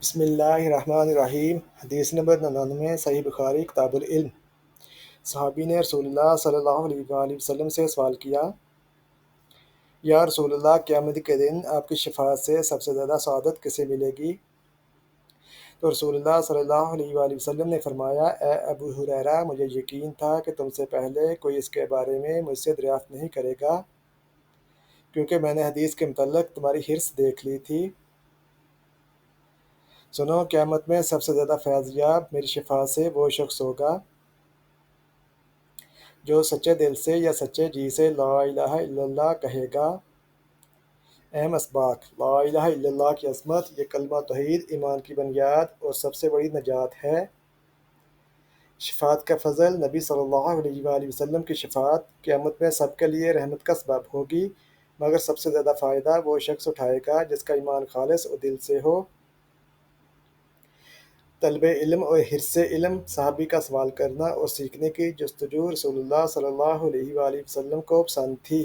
بسم اللہ الرحمن الرحیم۔ حدیث نمبر 99، صحیح بخاری کتاب العلم۔ صحابی نے رسول اللہ صلی اللہ علیہ وآلہ وسلم سے سوال کیا، یا رسول اللہ، قیامت کے دن آپ کی شفاعت سے سب سے زیادہ سعادت کسے ملے گی؟ تو رسول اللہ صلی اللہ علیہ وآلہ وسلم نے فرمایا، اے ابو ہریرہ، مجھے یقین تھا کہ تم سے پہلے کوئی اس کے بارے میں مجھ سے دریافت نہیں کرے گا، کیونکہ میں نے حدیث کے متعلق تمہاری حرص دیکھ لی تھی۔ سنو، قیامت میں سب سے زیادہ فیض یاب میری شفاعت سے وہ شخص ہوگا جو سچے دل سے یا سچے جی سے لا الہ الا اللہ کہے گا۔ اہم اسباق: لا الہ الا اللہ کی عظمت، یہ کلمہ توحید ایمان کی بنیاد اور سب سے بڑی نجات ہے۔ شفاعت کا فضل: نبی صلی اللہ علیہ وآلہ وسلم کی شفاعت قیامت میں سب کے لیے رحمت کا سبب ہوگی، مگر سب سے زیادہ فائدہ وہ شخص اٹھائے گا جس کا ایمان خالص اور دل سے ہو۔ طلب علم اور حرص علم: صحابی کا سوال کرنا اور سیکھنے کی جستجو رسول اللہ صلی اللہ علیہ وآلہ وسلم کو پسند تھی۔